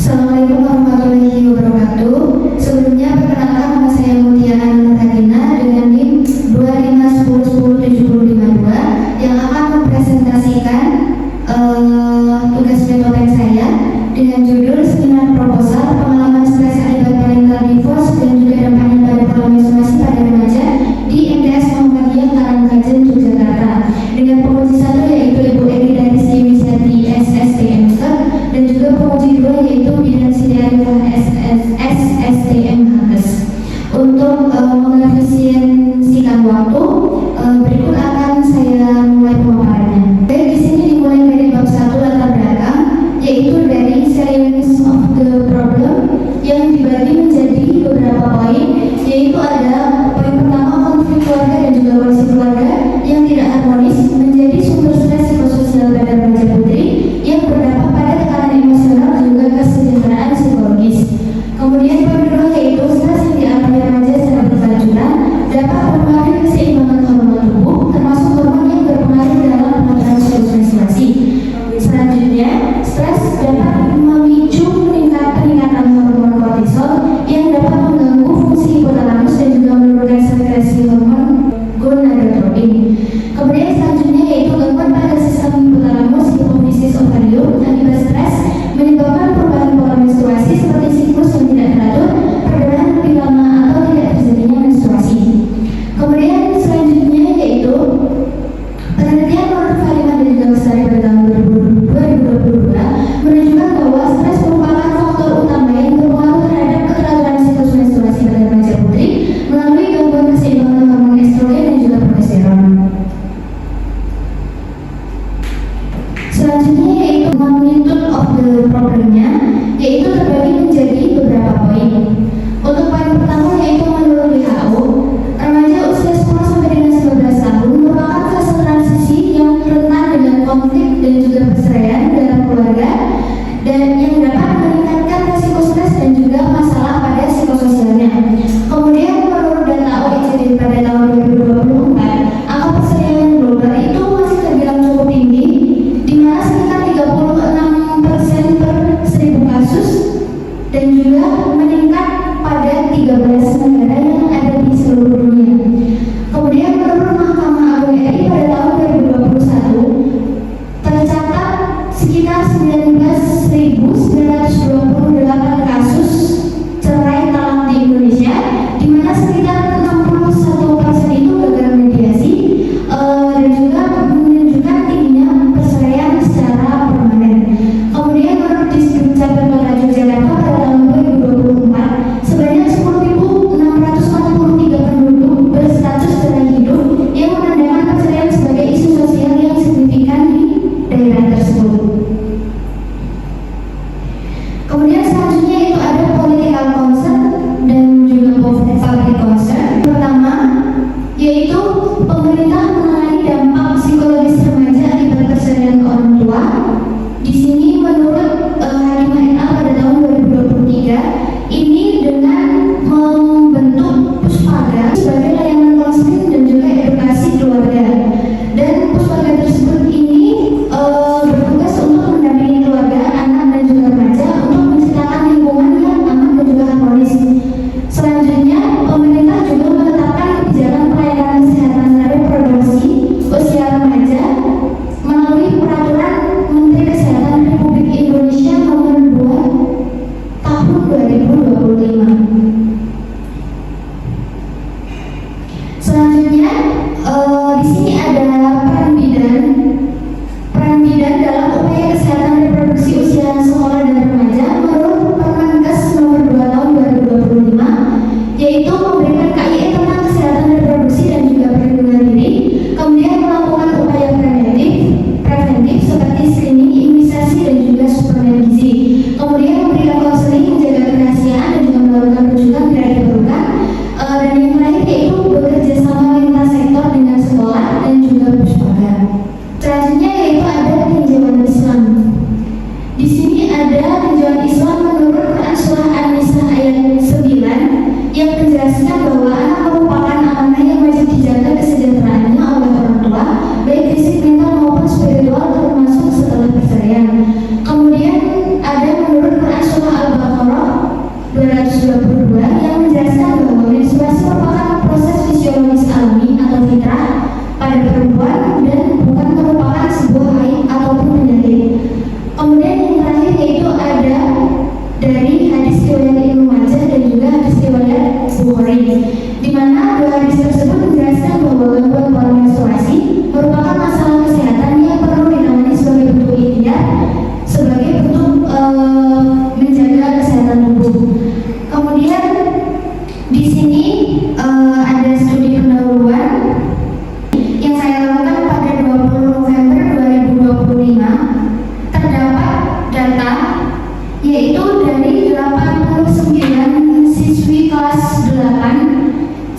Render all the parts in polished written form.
Assalamualaikum warahmatullahi wabarakatuh. Sebelumnya perkenalkan, nama saya Mutia Anurhadina dengan NIM 251010752 yang akan mempresentasikan tugas PTOPEN saya dengan judul Seminar Proposal Pengalaman Stres Akibat Parental Divorce dan juga dampaknya pada pola menstruasi pada remaja di MTS Muhammadiyah Karangkajen, Yogyakarta, dengan penguji satu yaitu Ibu Eri dari Wisyati SSTM dan juga penguji dua yaitu Bidan Siti Arifah SSTM Hakes. Untuk mengefisiensikan waktu, berikut akan saya mulai pemaparannya. Baik, di sini dimulai dari bab 1 latar belakang, yaitu dari seriousness of the problem yang dibagi menjadi beberapa poin, yaitu ada poin pertama, konflik keluarga dan juga kondisi keluarga yang tidak harmonis menjadi sumber stres psikososial pada remaja putri yang berdampak pada tekanan emosional dan juga kesejahteraan psikologis. Kemudian poin kedua yaitu stres yang dialami remaja secara berkelanjutan dapat mempengaruhi keseimbangan hormon tubuh, termasuk hormon yang berpengaruh dalam penentuan siklus menstruasi. Selanjutnya, stres dapat memicu peningkatan hormon kortisol yang dapat mengganggu fungsi hipotalamus dan juga menurunkan sekresi hormon gonadotropin. Kemudian selanjutnya yaitu gangguan pada sistem hipotalamus, hipofisis, ovarium. Akibat stres menyebabkan perubahan pola menstruasi seperti siklus yang tidak teratur, perdarahan lebih lama, atau tidak terjadinya menstruasi. Kemudian selanjutnya yaitu penelitian menurut Fariman dan juga Lestari pada tahun 2022 menunjukkan bahwa stres merupakan faktor utama yang berpengaruh terhadap keteraturan siklus menstruasi pada remaja putri melalui gangguan keseimbangan hormon estrogen dan juga progesteron. Selanjutnya yaitu magnitude of the problemnya, yaitu terbagi menjadi beberapa poin. Untuk poin pertama yaitu menurut WHO, remaja usia 10 sampai dengan 19 tahun merupakan fase transisi yang rentan dengan konflik dan juga perceraian dalam keluarga dan yang dapat meningkatkan risiko stres dan juga masalah pada psikososialnya. Kemudian menurut data OECD pada tahun 2024, angka perceraian global itu masih terbilang cukup tinggi, di mana sekitar 36% per 1000 kasus dan juga meningkat pada 13 negara yang ada di seluruh dunia. Kemudian menurut Mahkamah Agung RI pada tahun 2021 tercatat sekitar 19.928 kasus cerai talak di Indonesia, di mana sekitar 61% itu gagal mediasi dan juga menunjukkan tingginya perceraian secara permanen. Kemudian menurut Disdukcapil Kota Yogyakarta pada tahun 2024 sebanyak 10.643 penduduk berstatus cerai hidup yang menandakan perceraian sebagai isu sosial yang signifikan di daerah tersebut. Kemudian selanjutnya itu ada political concern dan juga public concern. Pertama yaitu pemerintah mengenai dampak psikologis remaja akibat perceraian orang tua. Di sini menurut Hakim NA pada tahun 2023 ini dengan membentuk Puspaga sebagai layanan konseling dan juga edukasi keluarga, dan Puspaga tersebut ini bertugas untuk mendampingi keluarga, anak dan juga remaja untuk menciptakan lingkungan yang aman dan juga harmonis. Selanjutnya pemerintah juga menetapkan kebijakan pelayanan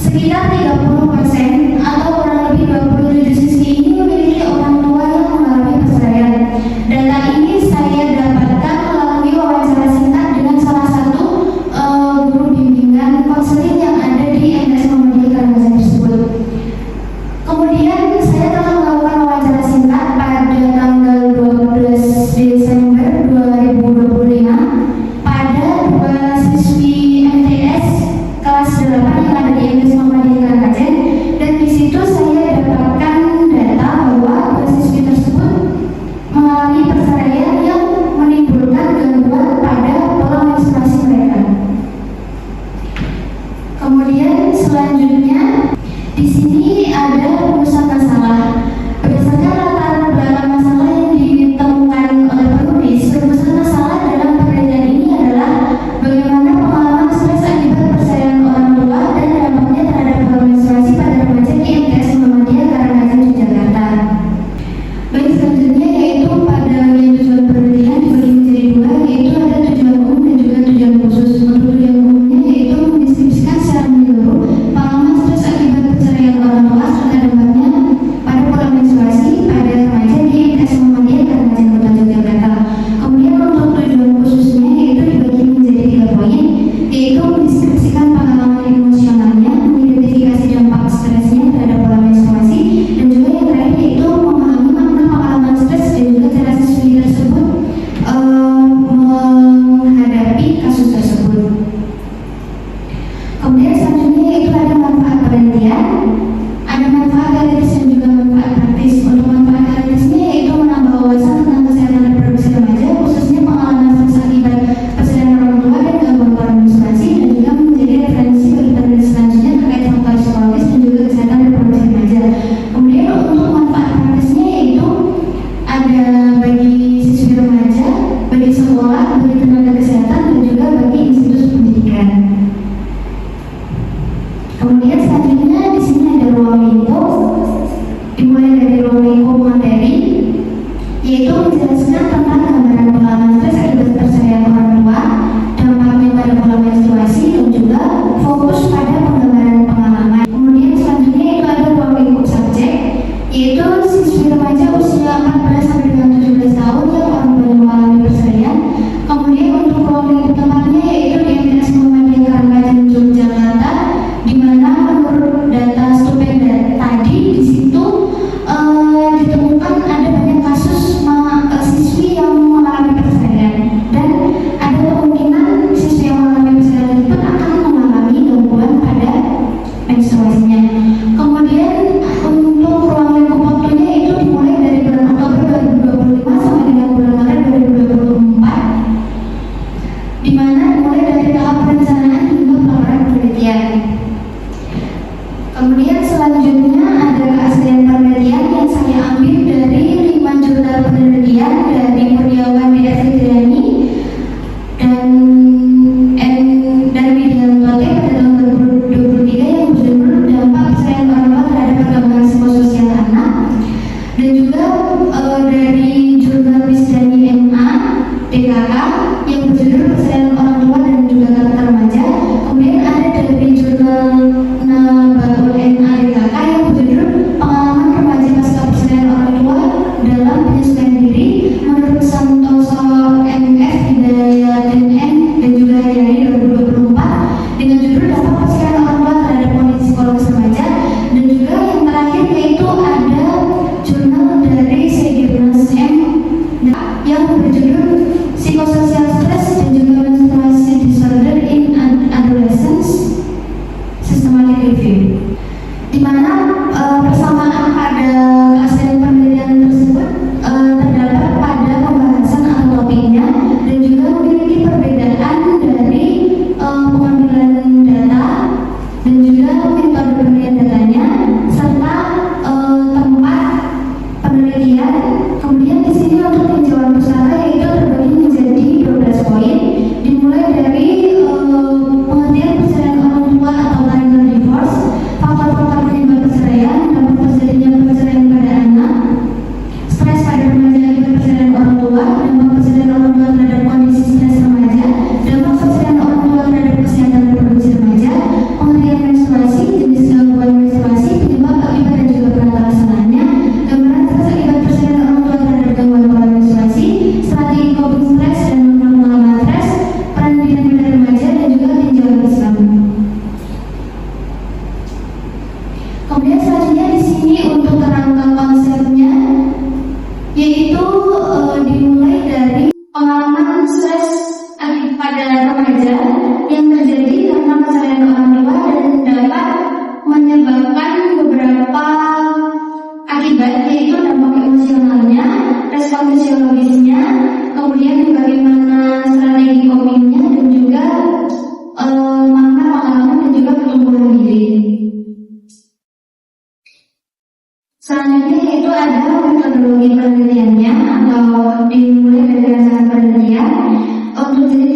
Sekitar 30% atau kurang lebih 27 siswi ini memiliki orang tua yang mengalami perceraian. Data ini saya dapatkan melalui wawancara singkat dengan salah satu guru bimbingan konseling yang ada di MTS Muhammadiyah Karangasem tersebut. Kemudian saya telah melakukan wawancara singkat pada tanggal 12 Desember 2025 pada 2 siswi MTS kelas 8 yang ada di MTS Muhammadiyah Karangasem, dan di situ saya dapatkan data bahwa 2 siswi tersebut mengalami perceraian yang menimbulkan gangguan pada pola menstruasi mereka. Kemudian selanjutnya di sini ada rumusan masalah. Berdasarkan latar belakang masalah yang ditemukan oleh penulis, rumusan masalah dalam penelitian ini adalah bagaimana pengalaman stres akibat perceraian orang tua dan dampaknya terhadap pola menstruasi pada remaja di MTS Muhammadiyah Karangasem, Jakarta. Baik, selanjutnya yaitu pada bagian tujuan penelitian dibagi menjadi 2, yaitu ada tujuan umum dan juga tujuan khusus. Untuk tujuan umumnya yaitu mendeskripsikan secara menyeluruh pengalaman stres akibat perceraian orang tua serta dampaknya pada pola menstruasi pada remaja di MTS Muhammadiyah Karangasem, Kota Yogyakarta. Kemudian untuk tujuan khususnya yaitu dibagi menjadi 3 poin, yaitu mendeskripsikan pengalaman emosionalnya, mengidentifikasi dampak stresnya terhadap pola menstruasi, dan juga yang terakhir yaitu memahami makna pengalaman stres dan juga cara siswi tersebut menghadapi kasus tersebut. Kemudian selanjutnya yaitu ada manfaat penelitian, ada manfaat teoris dan juga manfaat praktis. Untuk manfaat teorisnya yaitu menambah wawasan tentang kesehatan reproduksi remaja, khususnya pengalaman stres akibat perceraian orang tua dan gangguan pola menstruasi, dan juga menjadi referensi bagi penulis selanjutnya terkait faktor psikologis dan juga kesehatan reproduksi remaja. Kemudian untuk manfaat praktisnya yaitu ada bagi siswi remaja, bagi sekolah, bagi tenaga kesehatan, dan juga bagi institusi pendidikan. Kemudian selanjutnya di sini ada ruang lingkup, dimulai dari ruang lingkup materi, yaitu menjelaskan tentang gambaran pengalaman stres akibat perceraian orang tua, dampaknya pada pola menstruasi, dan juga fokus pada penggambaran pengalaman. Kemudian selanjutnya itu ada ruang lingkup subjek, yaitu siswi remaja usia 14 sampai dengan 17 tahun yang orang tuanya mengalami perceraian. Kemudian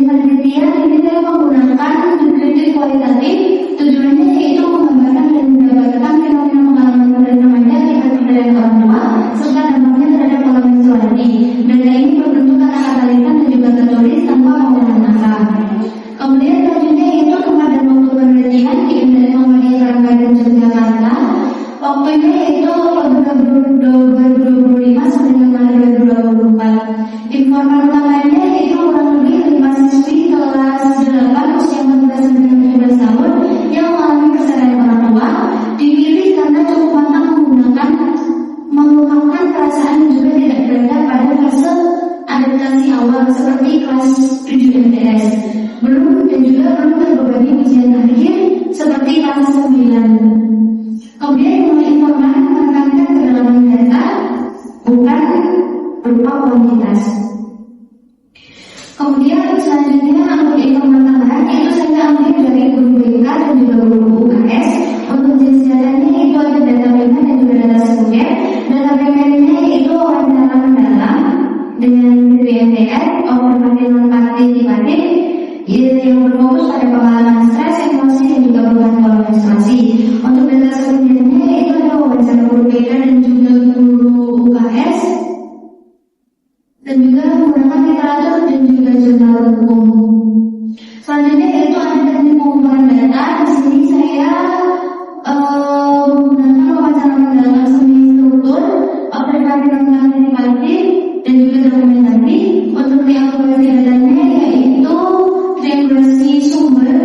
penelitian ini dalam menggunakan kritik kualitatif, tujuannya yaitu menggambarkan dan mendapatkan fenomena pengalaman pada remaja akibat penilaian orang tua serta dampaknya terhadap pengalaman siswadi. Data ini berbentuk kata-kata lisan dan juga tertulis tanpa penggunaan angka. Kemudian selanjutnya yaitu tempat dan waktu penelitian di Internet Muhammadiyah Karangbadan Yogyakarta. Waktunya yaitu Februari 2025 sampai dengan Maret 2024. Informan utamanya yaitu kurang lebih 5 siswi kelas 8 usia 14 sampai 17 tahun yang mengalami perceraian orang tua, dipilih karena cukup matang mengungkapkan perasaan dan juga tidak berada pada fase adaptasi awal seperti kelas 7 MTS. Belum terbebani ujian akhir seperti kelas 9. Kemudian informan menekankan kedalaman data bukan berupa kuantitas. Kemudian selanjutnya untuk informan tambahan itu saya ambil dari guru BK dan juga guru UKS. Untuk jenis datanya itu ada data primer dan juga data sekunder. Data primernya itu wawancara mendalam dengan BPMDR, observasi non-partisipatif yang berfokus pada pengalaman stres, emosi dan juga perubahan pola menstruasi. Untuk data sekundernya itu ada wawancara guru BK dan juga guru UKS dan juga menggunakan literatur dan juga jurnal hukum. Selanjutnya yaitu ada teknik pengumpulan data. Di sini saya menggunakan wawancara mendalam semi struktur, observasi non-partisipatif dan juga dokumentasi. Untuk triangulasi datanya yaitu triangulasi sumber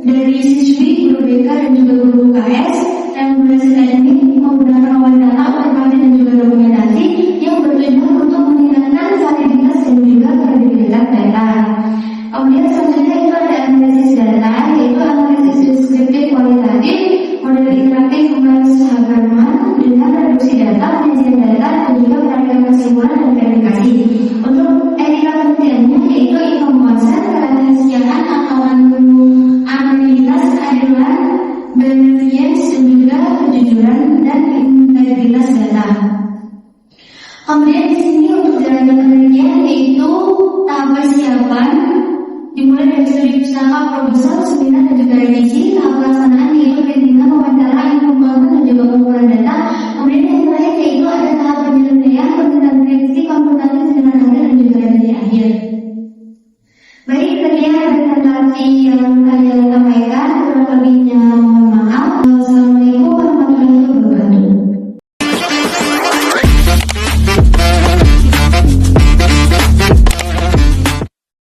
dari siswi, guru BK dan juga guru UKS. Triangulasi teknik menggunakan wawancara, observasi dan juga dokumentasi yang bertujuan untuk meningkatkan validitas dan juga kredibilitas data. Kemudian selanjutnya itu ada analisis data, yaitu analisis deskriptif kualitatif, model interaktif kompleks Habermas dengan reduksi data, penyajian data dan juga peralihan kesimpulan dan verifikasi. Untuk etika penelitiannya yaitu inform consent, kerahasiaan, amabilitas, keadilan, benevolence dan juga kejujuran dan integritas data. Kemudian di sini untuk jalannya penelitian yaitu tahap persiapan dimulai dari studi pustaka, proposal, seminar dan juga revisi. Tahap pelaksanaan yaitu printingan, wawancara, informan dan juga pengumpulan data. Kemudian yang terakhir yaitu ada tahap penyelesaian, permintaan revisi, konsultasi, seminar dan juga revisi akhir. Baik, sekian presentasi yang